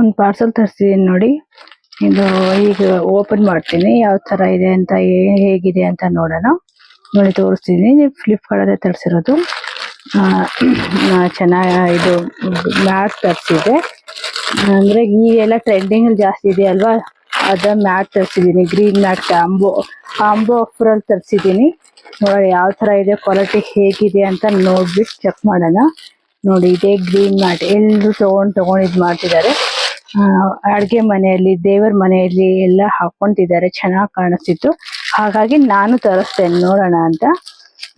ಒಂದು ಪಾರ್ಸಲ್ ತರಿಸಿದ್ದೀನಿ ನೋಡಿ. ಇದು ಈಗ ಓಪನ್ ಮಾಡ್ತೀನಿ ಯಾವ ತರ ಇದೆ ಅಂತ, ಹೇಗಿದೆ ಅಂತ ನೋಡೋಣ. ನೋಡಿ ತೋರಿಸ್ತೀನಿ. ಫ್ಲಿಪ್ಕಾರ್ಟಲ್ಲೇ ತರಿಸಿರೋದು. ಚೆನ್ನಾಗಿ ಇದು ಮ್ಯಾಟ್ ತರಿಸಿದೆ. ಅಂದ್ರೆ ಈ ಎಲ್ಲ ಟ್ರೆಂಡಿಂಗ್ ಅಲ್ಲಿ ಜಾಸ್ತಿ ಇದೆ ಅಲ್ವಾ, ಅದ ಮ್ಯಾಟ್ ತರಿಸಿದ್ದೀನಿ. ಗ್ರೀನ್ ಮ್ಯಾಟ್ ಕಾಂಬೋ ಆಫರ್ ಅಲ್ಲಿ ತರಿಸಿದ್ದೀನಿ. ನೋಡಿ ಯಾವ ತರ ಇದೆ, ಕ್ವಾಲಿಟಿ ಹೇಗಿದೆ ಅಂತ ನೋಡ್ಬಿಟ್ಟು ಚೆಕ್ ಮಾಡೋಣ. ನೋಡಿ ಇದೇ ಗ್ರೀನ್ ಮ್ಯಾಟ್ ಎಲ್ಲರೂ ತಗೊಂಡು ಇದು ಮಾಡ್ತಿದ್ದಾರೆ. ಅಡ್ಗೆ ಮನೆಯಲ್ಲಿ, ದೇವರ ಮನೆಯಲ್ಲಿ ಎಲ್ಲ ಹಾಕೊಂತಿದ್ದಾರೆ. ಚೆನ್ನಾಗಿ ಕಾಣಿಸ್ತಿತ್ತು, ಹಾಗಾಗಿ ನಾನು ತರಿಸ್ತೇನೆ ನೋಡೋಣ ಅಂತ.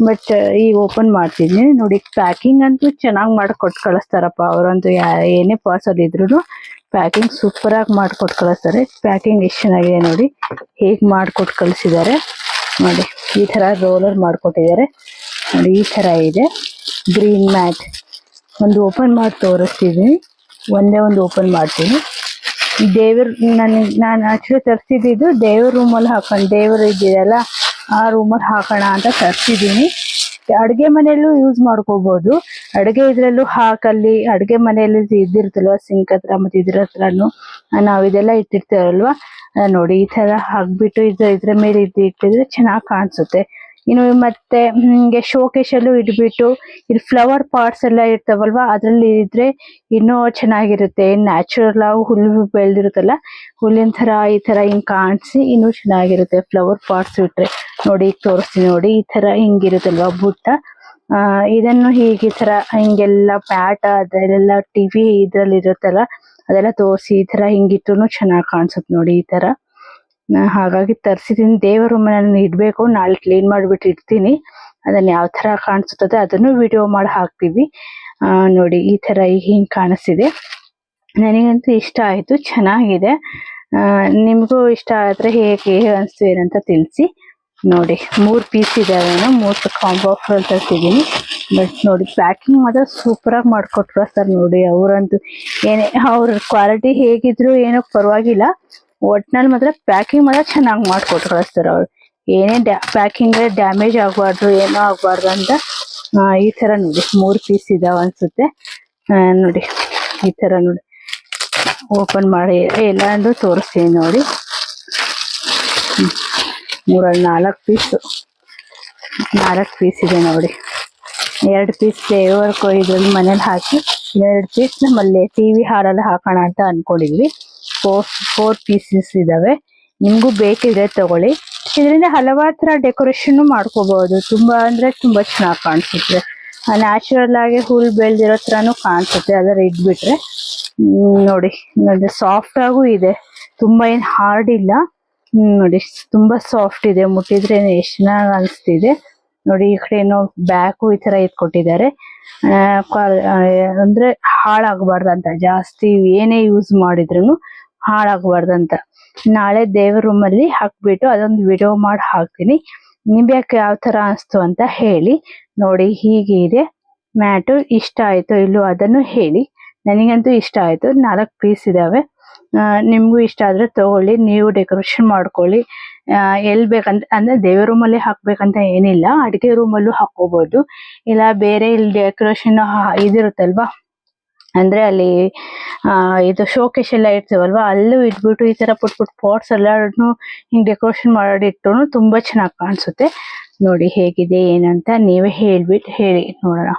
ಬಟ್ ಈಗ ಓಪನ್ ಮಾಡ್ತಿದ್ದೀನಿ. ನೋಡಿ ಪ್ಯಾಕಿಂಗ್ ಅಂತೂ ಚೆನ್ನಾಗಿ ಮಾಡಿ ಕೊಟ್ಟು ಕಳಿಸ್ತಾರಪ್ಪ ಅವರಂತೂ. ಏನೇ ಪಾರ್ಸಲ್ ಇದ್ರು ಪ್ಯಾಕಿಂಗ್ ಸೂಪರ್ ಆಗಿ ಮಾಡಿಕೊಟ್ಟು ಕಳಿಸ್ತಾರೆ. ಪ್ಯಾಕಿಂಗ್ ಎಷ್ಟು ಚೆನ್ನಾಗಿದೆ ನೋಡಿ, ಹೇಗೆ ಮಾಡಿಕೊಟ್ಟು ಕಳಿಸಿದ್ದಾರೆ ನೋಡಿ. ಈ ತರ ರೋಲರ್ ಮಾಡಿಕೊಟ್ಟಿದ್ದಾರೆ ನೋಡಿ. ಈ ತರ ಇದೆ ಗ್ರೀನ್ ಮ್ಯಾಟ್. ಒಂದು ಓಪನ್ ಮಾಡಿ ತೋರಿಸ್ತಿದ್ದೀನಿ. ಒಂದೇ ಒಂದು ಓಪನ್ ಮಾಡ್ತೀನಿ. ದೇವ್ರ ನಾನು ಆಕ್ಚುಲಿ ತರಿಸಿದ್ದು ದೇವ್ರ ರೂಮಲ್ಲಿ ಹಾಕೊಂಡು, ದೇವರು ಇದ್ದಿರಲ್ಲ ಆ ರೂಮಲ್ಲಿ ಹಾಕೋಣ ಅಂತ ತರಿಸಿದ್ದೀನಿ. ಅಡುಗೆ ಮನೆಯಲ್ಲೂ ಯೂಸ್ ಮಾಡ್ಕೋಬಹುದು. ಅಡುಗೆ ಇದ್ರಲ್ಲೂ ಹಾಕಲ್ಲಿ ಅಡುಗೆ ಮನೆಯಲ್ಲಿ ಇದ್ದಿರ್ತಲ್ವ, ಸಿಂಕ್ ಹತ್ರ ಮತ್ತೆ ಇದ್ರ ಹತ್ರನು ನಾವು ಇದೆಲ್ಲ ಇಟ್ಟಿರ್ತೇವಲ್ವಾ. ನೋಡಿ ಈ ತರ ಹಾಕ್ಬಿಟ್ಟು ಇದ್ರ ಮೇಲೆ ಇಟ್ಟಿದ್ರೆ ಚೆನ್ನಾಗಿ ಕಾಣಿಸುತ್ತೆ. ಇನ್ನು ಮತ್ತೆ ಹಿಂಗೆ ಶೋಕೇಶ್ ಅಲ್ಲೂ ಇಟ್ಬಿಟ್ಟು ಇದು ಫ್ಲವರ್ ಪಾಟ್ಸ್ ಎಲ್ಲ ಇರ್ತಾವಲ್ವಾ, ಅದ್ರಲ್ಲಿ ಇದ್ರೆ ಇನ್ನೂ ಚೆನ್ನಾಗಿರುತ್ತೆ. ನ್ಯಾಚುರಲ್ ಆಗಿ ಹುಲ್ಲು ಬೆಳೆದಿರುತ್ತಲ್ಲ, ಹುಲ್ಲಿನ ತರ ಈ ತರ ಹಿಂಗ್ ಕಾಣಿಸಿ ಇನ್ನೂ ಚೆನ್ನಾಗಿರುತ್ತೆ ಫ್ಲವರ್ ಪಾಟ್ಸ್ ಇಟ್ರೆ. ನೋಡಿ ಈಗ ತೋರಿಸ್ತೀನಿ ನೋಡಿ, ಈ ತರ ಹಿಂಗಿರುತ್ತಲ್ವಾ ಬುಟ್ಟ, ಇದನ್ನು ಹೀಗೆ ಈ ತರ ಹಿಂಗೆಲ್ಲ ಪ್ಯಾಟ್ ಅದೆಲ್ಲ ಟಿವಿ ಇದ್ರಲ್ಲಿ ಇರುತ್ತಲ್ಲ ಅದೆಲ್ಲ ತೋರಿಸಿ ಈ ತರ ಹಿಂಗಿಟ್ರು ಚೆನ್ನಾಗಿ ಕಾಣಿಸುತ್ತೆ ನೋಡಿ ಈ ತರ. ಹಾಗಾಗಿ ತರಿಸಿದ್ದೀನಿ. ದೇವರ ರೂಮಲ್ಲಿ ಇಡಬೇಕು, ನಾಳೆ ಕ್ಲೀನ್ ಮಾಡಿಬಿಟ್ಟು ಇಡ್ತೀನಿ. ಅದನ್ನ ಯಾವ ತರ ಕಾಣಿಸುತ್ತದೆ ಅದನ್ನು ವಿಡಿಯೋ ಮಾಡಿ ಹಾಕ್ತೀವಿ. ನೋಡಿ ಈ ತರ ಹಿಂಗ್ ಕಾಣಿಸ್ತಿದೆ. ನನಗಂತೂ ಇಷ್ಟ ಆಯ್ತು, ಚೆನ್ನಾಗಿದೆ. ನಿಮಗೂ ಇಷ್ಟ ಆದ್ರೆ ಹೇಗೆ ಅನಿಸ್ತು ಏನಂತ ತಿಳಿಸಿ. ನೋಡಿ 3 ಪೀಸ್ ಇದಾವೆ, 3 ಕಾಂಬೋ ಆಫರ್ ತರಿಸಿದ್ದೀನಿ. ಬಟ್ ನೋಡಿ ಪ್ಯಾಕಿಂಗ್ ಮಾತ್ರ ಸೂಪರ್ ಆಗಿ ಮಾಡ್ಕೊಟ್ರು ಸರ್. ನೋಡಿ ಅವರಂತೂ ಏನೇ ಅವ್ರ ಕ್ವಾಲಿಟಿ ಹೇಗಿದ್ರು ಏನೋ ಪರವಾಗಿಲ್ಲ, ಒಟ್ನಲ್ಲಿ ಮಾತ್ರ ಪ್ಯಾಕಿಂಗ್ ಮಾತ್ರ ಚೆನ್ನಾಗಿ ಮಾಡ್ಕೊಟ್ರು ಕಳಿಸ್ತಾರೆ ಅವ್ರು. ಏನೇ ಪ್ಯಾಕಿಂಗ್ ಡ್ಯಾಮೇಜ್ ಆಗಬಾರ್ದು, ಏನೋ ಆಗಬಾರ್ದು ಅಂತ. ಈ ತರ ನೋಡಿ 3 ಪೀಸ್ ಇದಾವೆ ಅನ್ಸುತ್ತೆ. ನೋಡಿ ಈ ತರ ನೋಡಿ ಓಪನ್ ಮಾಡಿ ಎಲ್ಲಾಂದ್ರೂ ತೋರಿಸ್ತೀನಿ ನೋಡಿ. 4 ಪೀಸ್ ಇದೆ ನೋಡಿ. 2 ಪೀಸ್ ದೇವರ್ಗೂ ಇದ್ರಲ್ಲಿ ಮನೇಲಿ ಹಾಕಿ, 2 ಪೀಸ್ ನಮ್ಮಲ್ಲಿ ಟಿವಿ ಹಾಲಲ್ಲಿ ಹಾಕೋಣ ಅಂತ ಅನ್ಕೊಂಡಿದ್ವಿ. 4 ಪೀಸಸ್ ಇದಾವೆ. ನಿಮ್ಗೂ ಬೇಕಿದ್ರೆ ತಗೊಳ್ಳಿ. ಇದರಿಂದ ಹಲವಾರು ತರ ಡೆಕೋರೇಷನ್ ಮಾಡ್ಕೋಬಹುದು. ತುಂಬಾ ಅಂದ್ರೆ ತುಂಬಾ ಚೆನ್ನಾಗಿ ಕಾಣಿಸುತ್ತೆ. ನ್ಯಾಚುರಲ್ ಆಗಿ ಹುಲ್ ಬೆಳೆದಿರೋ ತರಾನು ಕಾಣಿಸುತ್ತೆ ಅದರ ಇಟ್ಬಿಟ್ರೆ. ನೋಡಿ ಸಾಫ್ಟ್ ಆಗೂ ಇದೆ, ತುಂಬಾ ಏನ್ ಹಾರ್ಡ್ ಇಲ್ಲ. ನೋಡಿ ತುಂಬಾ ಸಾಫ್ಟ್ ಇದೆ, ಮುಟ್ಟಿದ್ರೆ ಎಷ್ಟು ಚೆನ್ನಾಗಿ ಅನಿಸ್ತಿದೆ ನೋಡಿ. ಈ ಕಡೆ ಏನೋ ಬ್ಯಾಕು ಈ ತರ ಇಟ್ಕೊಟ್ಟಿದ್ದಾರೆ. ಅಂದ್ರೆ ಹಾಳಾಗಬಾರ್ದಂತ, ಜಾಸ್ತಿ ಏನೇ ಯೂಸ್ ಮಾಡಿದ್ರು ಹಾಳಾಗಬಾರ್ದಂತ. ನಾಳೆ ದೇವ್ರ ರೂಮಲ್ಲಿ ಹಾಕ್ಬಿಟ್ಟು ಅದೊಂದು ವಿಡಿಯೋ ಮಾಡಿ ಹಾಕ್ತೀನಿ. ನಿಮ್ಗೆ ಯಾವ ತರ ಅನಿಸ್ತು ಅಂತ ಹೇಳಿ. ನೋಡಿ ಹೀಗೆ ಇದೆ ಮ್ಯಾಟು. ಇಷ್ಟ ಆಯ್ತು ಇಲ್ಲೋ ಅದನ್ನು ಹೇಳಿ. ನನಗಂತೂ ಇಷ್ಟ ಆಯ್ತು. 4 ಪೀಸ್ ಇದಾವೆ. ನಿಮ್ಗೂ ಇಷ್ಟ ಆದ್ರೆ ತಗೊಳ್ಳಿ, ನೀವು ಡೆಕೋರೇಷನ್ ಮಾಡ್ಕೊಳ್ಳಿ. ಎಲ್ಲಿ ಬೇಕಂತ ಅಂದ್ರೆ ದೇವ್ರ ರೂಮಲ್ಲಿ ಹಾಕ್ಬೇಕಂತ ಏನಿಲ್ಲ, ಅಡುಗೆ ರೂಮಲ್ಲೂ ಹಾಕೋಬಹುದು. ಇಲ್ಲ ಬೇರೆ ಇಲ್ಲಿ ಡೆಕೋರೇಷನ್ ಇದಿರುತ್ತಲ್ವಾ, ಅಂದ್ರೆ ಅಲ್ಲಿ ಇದು ಶೋಕೇಶ್ ಎಲ್ಲ ಇರ್ತೀವಲ್ವಾ, ಅಲ್ಲೂ ಇಟ್ಬಿಟ್ಟು ಈ ತರ ಪುಟ್ ಪಾಟ್ಸ್ ಎಲ್ಲಾನು ಹಿಂಗ್ ಡೆಕೋರೇಷನ್ ಮಾಡಿಟ್ಟು ತುಂಬಾ ಚೆನ್ನಾಗಿ ಕಾಣಿಸುತ್ತೆ. ನೋಡಿ ಹೇಗಿದೆ ಏನಂತ ನೀವೇ ಹೇಳ್ಬಿಟ್ಟು ಹೇಳಿ ನೋಡೋಣ.